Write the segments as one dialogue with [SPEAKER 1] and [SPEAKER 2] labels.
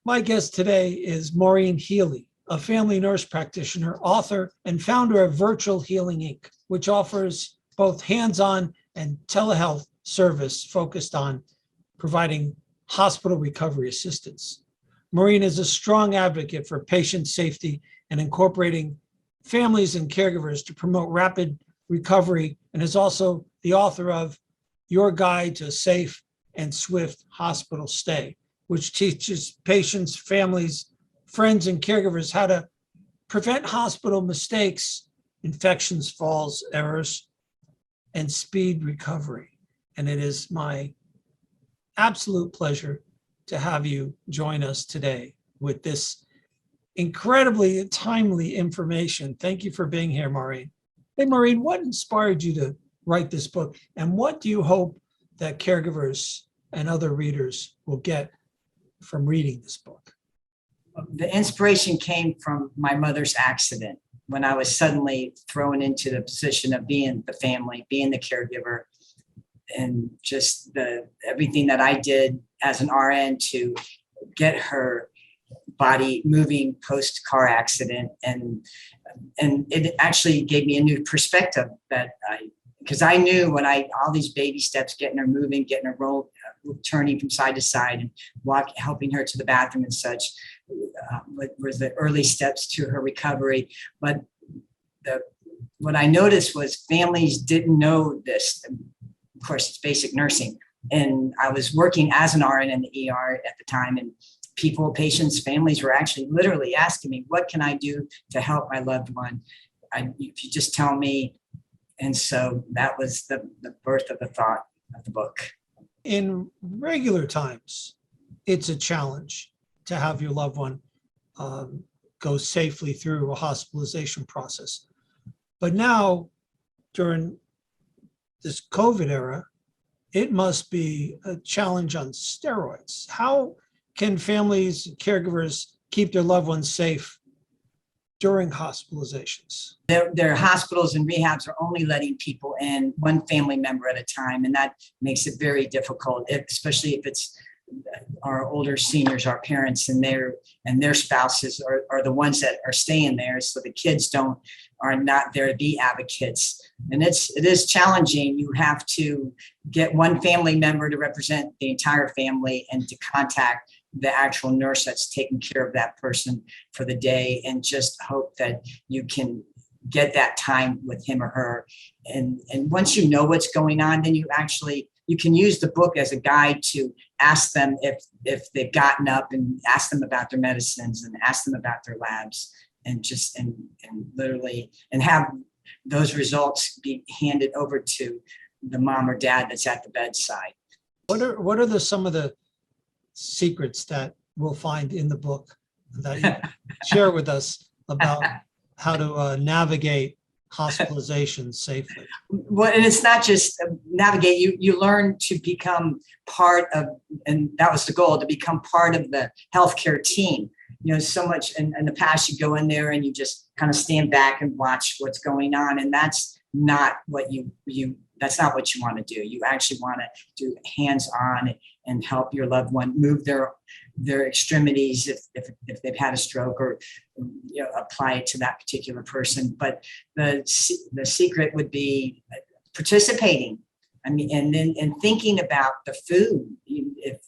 [SPEAKER 1] My guest today is Maureen Healy, a family nurse practitioner, author, and founder of Virtual Healing Inc., which offers both hands-on and telehealth service focused on providing hospital recovery assistance. Maureen is a strong advocate for patient safety and incorporating families and caregivers to promote rapid recovery, and is also the author of Your Guide to a Safe and Swift Hospital Stay, which teaches patients, families, friends, and caregivers how to prevent hospital mistakes, infections, falls, errors, and speed recovery. And it is my absolute pleasure to have you join us today with this incredibly timely information. Thank you for being here, Maureen. Hey, Maureen, what inspired you to write this book? And what do you hope that caregivers and other readers will get from reading this book?
[SPEAKER 2] The inspiration came from my mother's accident when I was suddenly thrown into the position of being the family, being the caregiver, and just everything that I did as an RN to get her body moving post-car accident. And it actually gave me a new perspective because I knew when all these baby steps, getting her moving, getting her turning from side to side and helping her to the bathroom and such, was the early steps to her recovery. But what I noticed was families didn't know this. Of course, it's basic nursing. And I was working as an RN in the ER at the time, and patients, families were actually literally asking me, what can I do to help my loved one? If you just tell me. And so that was the birth of the thought of the book.
[SPEAKER 1] In regular times, it's a challenge to have your loved one go safely through a hospitalization process. But now, during this COVID era, it must be a challenge on steroids. How can families and caregivers keep their loved ones safe during hospitalizations?
[SPEAKER 2] Their hospitals and rehabs are only letting people in, one family member at a time, and that makes it very difficult, especially if it's our older seniors, our parents, and their spouses are the ones that are staying there, so the kids are not there to be advocates. And it is challenging. You have to get one family member to represent the entire family and to contact the actual nurse that's taking care of that person for the day, and just hope that you can get that time with him or her. And once you know what's going on, then you can use the book as a guide to ask them if they've gotten up, and ask them about their medicines and ask them about their labs, and literally have those results be handed over to the mom or dad that's at the bedside.
[SPEAKER 1] What are some of the secrets that we'll find in the book that you share with us about how to navigate hospitalization safely?
[SPEAKER 2] Well, and it's not just navigate. You learn to become part of, and that was the goal, to become part of the healthcare team. So much in the past, you go in there and you just kind of stand back and watch what's going on, and that's not what that's not what you want to do. You actually want to do hands-on and help your loved one move their extremities if they've had a stroke, or apply it to that particular person. But the secret would be participating. And thinking about the food. If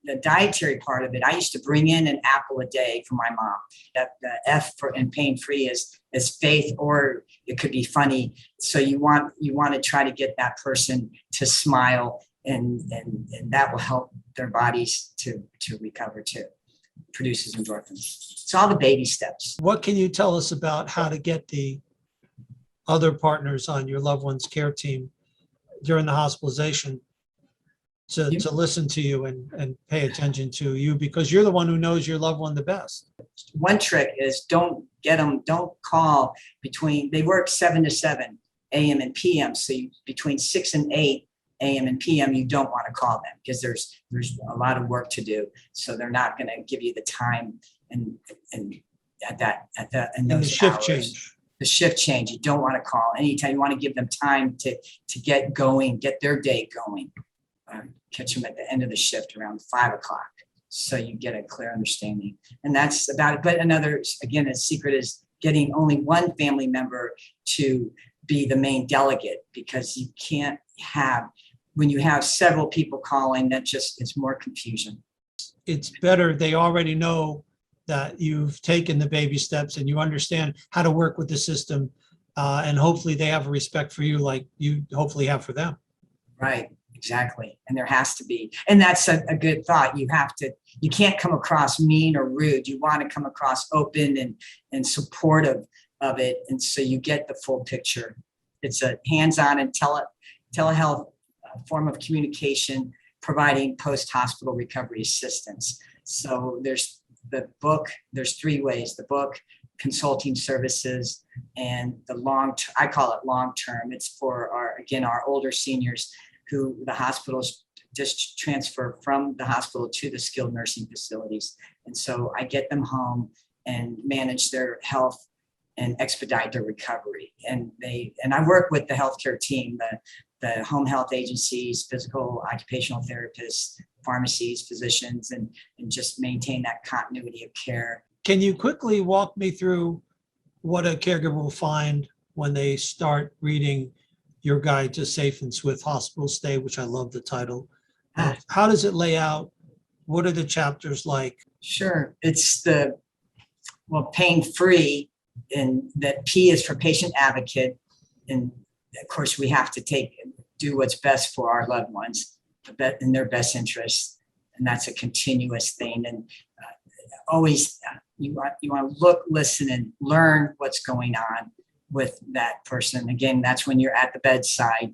[SPEAKER 2] the dietary part of it, I used to bring in an apple a day for my mom. That the F for in pain-free is faith, or it could be funny. So you want to try to get that person to smile, and that will help their bodies to recover too. Produces endorphins. It's all the baby steps.
[SPEAKER 1] What can you tell us about how to get the other partners on your loved one's care team during the hospitalization to listen to you and pay attention to you, because you're the one who knows your loved one the best?
[SPEAKER 2] One trick is don't call they work 7 to 7 a.m. and p.m. So between 6 and 8 a.m. and p.m. you don't want to call them, because there's a lot of work to do. So they're not going to give you the time and those
[SPEAKER 1] shift
[SPEAKER 2] hours.
[SPEAKER 1] Change.
[SPEAKER 2] The shift change. You don't want to call anytime. You want to give them time to get going, get their day going. Catch them at the end of the shift around 5 o'clock. so you get a clear understanding. And that's about it. But another, again, a secret is getting only one family member to be the main delegate, because you can't have, when you have several people calling, that just, it's more confusion.
[SPEAKER 1] It's better, they already know that you've taken the baby steps and you understand how to work with the system. And hopefully they have a respect for you like you hopefully have for them.
[SPEAKER 2] Right, exactly. And there has to be, and that's a good thought. You can't come across mean or rude. You want to come across open and supportive of it. And so you get the full picture. It's a hands-on and telehealth form of communication, providing post-hospital recovery assistance. So there's the book, there's 3 ways: the book, consulting services, and the I call it long-term. It's for our older seniors who the hospitals just transfer from the hospital to the skilled nursing facilities. And so I get them home and manage their health and expedite their recovery. And I work with the healthcare team, the home health agencies, physical occupational therapists, pharmacies, physicians, and just maintain that continuity of care.
[SPEAKER 1] Can you quickly walk me through what a caregiver will find when they start reading your guide to safe and swift hospital stay, which I love the title? How does it lay out? What are the chapters like?
[SPEAKER 2] Sure. It's pain-free, and that P is for patient advocate. And of course, we have to do what's best for our loved ones, in their best interest. And that's a continuous thing. And always you want to look, listen, and learn what's going on with that person. Again, that's when you're at the bedside.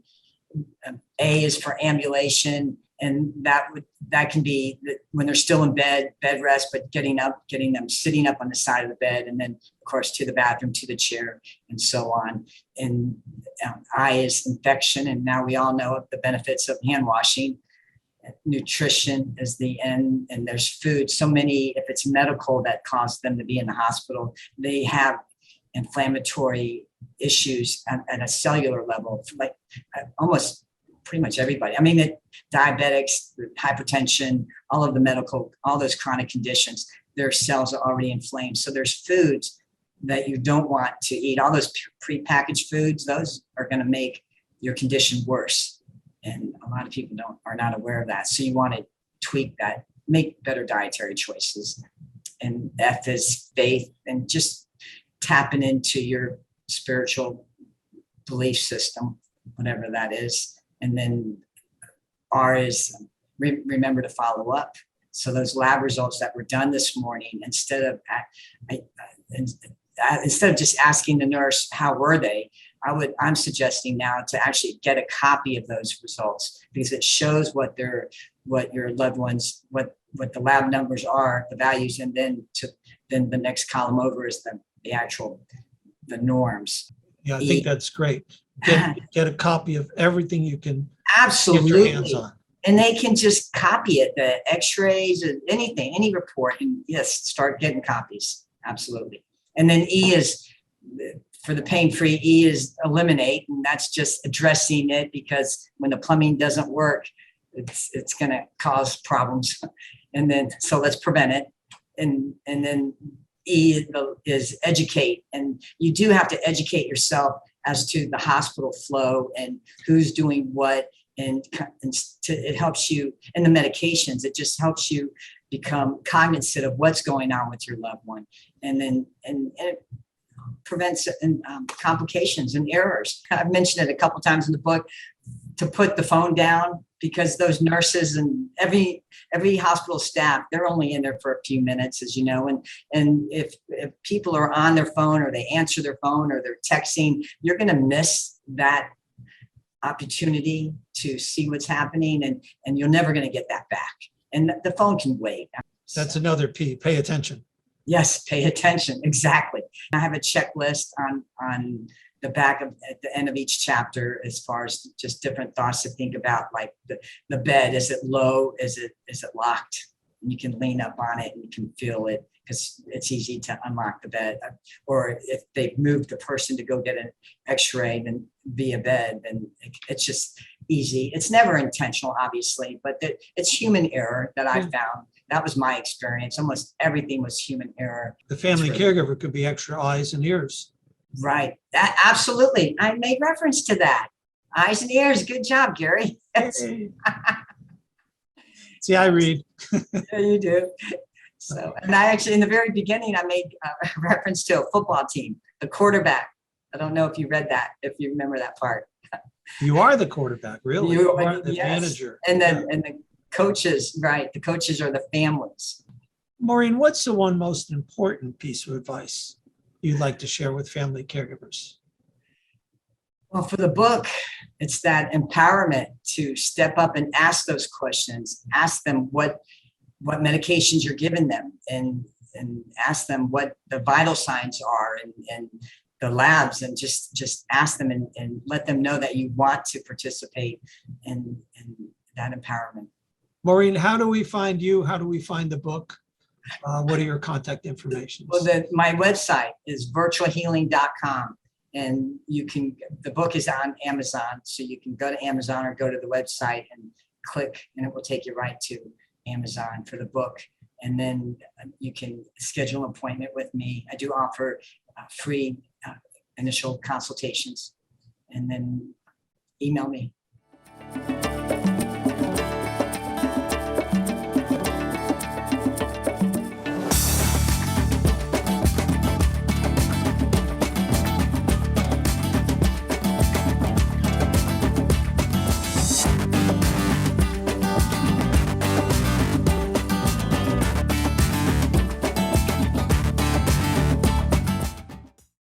[SPEAKER 2] A is for ambulation, and that can be when they're still in bed rest, but getting them sitting up on the side of the bed, and then of course to the bathroom, to the chair, and so on. And I is infection, and now we all know the benefits of hand washing. Nutrition is the N, and there's food. So many, if it's medical that caused them to be in the hospital, they have inflammatory issues at a cellular level, like almost pretty much everybody. I mean, diabetics, hypertension, all of the medical, all those chronic conditions, their cells are already inflamed. So there's foods that you don't want to eat. All those prepackaged foods, those are going to make your condition worse. And a lot of people are not aware of that. So you want to tweak that, make better dietary choices. And F is faith, and just tapping into your spiritual belief system, whatever that is. And then R is remember to follow up. So those lab results that were done this morning, instead of just asking the nurse, how were they? I'm suggesting now to actually get a copy of those results, because it shows what your loved ones, what the lab numbers are, the values, and then the next column over is the norms.
[SPEAKER 1] Yeah, I think that's great. Get a copy of everything you can
[SPEAKER 2] absolutely
[SPEAKER 1] get your hands on.
[SPEAKER 2] And they can just copy it, the x-rays, anything, any report, and yes, start getting copies. Absolutely. And then E is for the pain-free. E is eliminate, and that's just addressing it, because when the plumbing doesn't work, it's going to cause problems. And then, so let's prevent it. And then E is educate, and you do have to educate yourself as to the hospital flow and who's doing what, and it helps you, and the medications, it just helps you become cognizant of what's going on with your loved one. And then it prevents complications and errors. I've mentioned it a couple times in the book, to put the phone down, because those nurses and every hospital staff, they're only in there for a few minutes, as you know. And if people are on their phone, or they answer their phone, or they're texting, you're going to miss that opportunity to see what's happening, and you're never going to get that back. And the phone can wait.
[SPEAKER 1] That's another P, pay attention.
[SPEAKER 2] Yes, pay attention. Exactly. I have a checklist on the back at the end of each chapter, as far as just different thoughts to think about, like the bed. Is it low? Is it locked? And you can lean up on it and you can feel it, because it's easy to unlock the bed. Or if they've moved the person to go get an x-ray then via bed, then it's just easy. It's never intentional, obviously, but it's human error that I found. that was my experience. Almost everything was human error.
[SPEAKER 1] The family
[SPEAKER 2] That's right.
[SPEAKER 1] caregiver could be extra eyes and ears.
[SPEAKER 2] Right. That absolutely. I made reference to that. Eyes and ears. Good job, Gary.
[SPEAKER 1] Hey. See, I read.
[SPEAKER 2] Yeah, you do. So, and I actually, in the very beginning, I made reference to a football team, the quarterback. I don't know if you read that, if you remember that part.
[SPEAKER 1] You are the quarterback, really.
[SPEAKER 2] You-
[SPEAKER 1] You are the
[SPEAKER 2] yes.
[SPEAKER 1] manager.
[SPEAKER 2] And then,
[SPEAKER 1] Yeah.
[SPEAKER 2] and the coaches, right? The coaches are the families.
[SPEAKER 1] Maureen, what's the one most important piece of advice you'd like to share with family caregivers?
[SPEAKER 2] Well, for the book, it's that empowerment to step up and ask those questions. Ask them what medications you're giving them, and ask them what the vital signs are, and the labs, and just ask them and let them know that you want to participate in that empowerment.
[SPEAKER 1] Maureen, how do we find you? How do we find the book? What are your contact information?
[SPEAKER 2] Well, my website is virtualhealing.com, and the book is on Amazon, so you can go to Amazon or go to the website and click, and it will take you right to Amazon for the book. And then you can schedule an appointment with me. I do offer free initial consultations, and then email me.